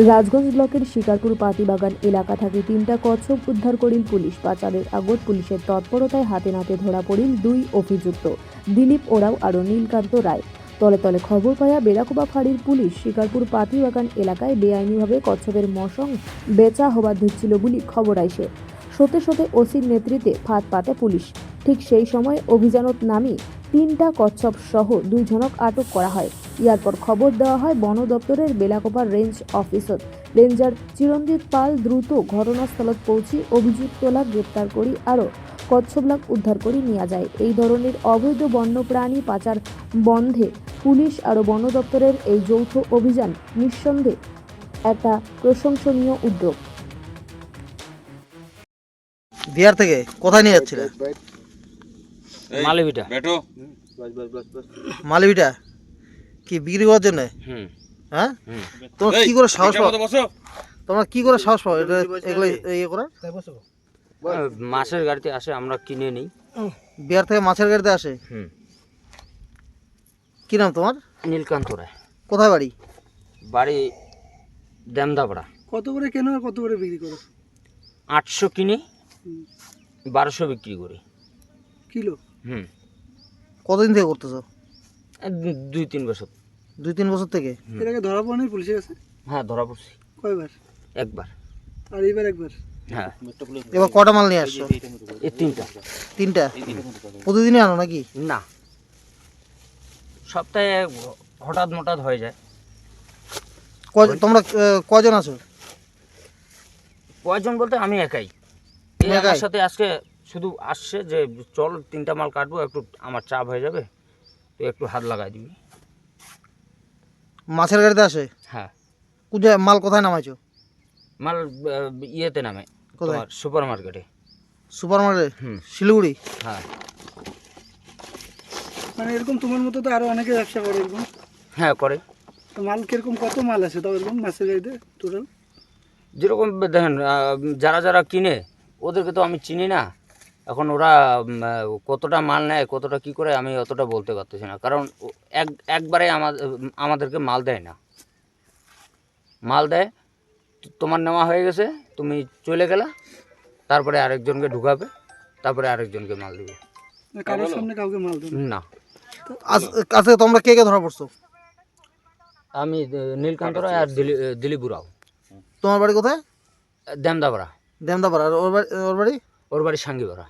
রাজগঞ্জ ব্লকের শিকারপুর পাতিবাগান এলাকা থেকে 3টা কচ্ছপ উদ্ধার করিল পুলিশ। পাচারের আগত পুলিশের তৎপরতায় হাতে নাতে ধরা পড়িল 2 অভিযুক্ত, দিলীপ ওরাও আর নীলকান্ত রায়। তলে তলে খবর পায়া বেড়াকোবা ফাঁড়ির পুলিশ শিকারপুর পাতিবাগান এলাকায় বেআইনিভাবে কচ্ছপের মশং বেচা হবার ধরছিল বলে খবর আইসে। সতে সতে ওসির নেতৃত্বে ফাঁদ পাতে পুলিশ। ঠিক সেই সময় অভিযানত নামি 3টা কচ্ছপ সহ 2 জনক আটক করা হয়। ইয়ারপর খবর দেওয়া হয় বন দপ্তরের বেলাকোপা রেঞ্জ অফিসত। রেঞ্জার চিরঞ্জিত পাল দ্রুত ঘটনাস্থলত পৌঁছি অভিযুক্তলা গ্রেপ্তার করি আরও কচ্ছপলাক উদ্ধার করে নিয়ে যায়। এই ধরনের অবৈধ বন্যপ্রাণী পাচার বন্ধে পুলিশ আরও বন দপ্তরের এই যৌথ অভিযান নিঃসন্দেহে একটা প্রশংসনীয় উদ্যোগ। বিহার থেকে কোথায় নিয়ে যাচ্ছিলে? মালিভিটা। মালিভিটা কি বিক্রি করার জন্য? হ্যাঁ, তোমরা কি করে সাহস পাও? তোমরা কি করে সাহস পাও এটা এগুলো ইয়ে করে? মাছের গাড়িতে আসে, আমরা কিনে নিই। বিহার থেকে মাছের গাড়িতে আসে? কি নাম তোমার? নীলকান্ত রায়। কোথায় বাড়ি? বাড়ি দেমদাপাড়া। কত করে কেন আর কত করে বিক্রি করো? 800 কিনে 1200 বিক্রি করি কিলো। কতদিন থেকে করতেছো? 2-3 বছর। 2-3 বছর থেকে? এর আগে ধরা পড়েনি পুলিশের কাছে? হ্যাঁ, ধরা পড়ছি। কয়বার? একবার। আর এবার একবার? হ্যাঁ। এবার কটা মাল নিয়ে আসছো? এই 3টা। 3টা? প্রতিদিনই আনো নাকি? না, সপ্তাহে হঠাৎ মঠাৎ হয়ে যায়। তোমরা কজন আছো? কয়জন বলতে আমি একাই। এই আমার সাথে আজকে শুধু আসছে যে চল 3টা মাল কাটবো, একটু আমার চাপ হয়ে যাবে, তুই একটু হাত লাগাই দিবি। মাছের গাড়িতে আসে? হ্যাঁ। মাল কোথায় নামাইছো? মাল ইয়েতে নামে, কোথায়? সুপার মার্কেটে। সুপার মার্কেটে? শিলিগুড়ি? হ্যাঁ। মানে এরকম তোমার মতো তো আরো অনেকে ব্যবসা করে এরকম? হ্যাঁ, করে। তো মাল কিরকম, কত মাল আছে তাও এরকম মাছের গাড়িতে টোটাল? যেরকম দেখেন, যারা যারা কিনে ওদেরকে তো আমি চিনি না। এখন ওরা কতটা মাল নেয়, কতটা কি করে, আমি অতটা বলতে পারতেছি না। কারণ একবারে আমাদেরকে মাল দেয় না। মাল দেয় তোমার নেওয়া হয়ে গেছে, তুমি চলে গেলা, তারপরে আরেকজনকে ঢুকাবে, তারপরে আরেকজনকে মাল দিবে। কারোর সামনে কাউকে মাল দেবে না। আজকে তোমরা কে কে ধরা পড়ছো? আমি নীলকান্ত রায় আর দিলীপ ওরাও। তোমার বাড়ি কোথায়? দেমদাপাড়া। দেমদাপাড়া। আর ওর বাড়ি? ওর বাড়ি সাঙ্গিপাড়া।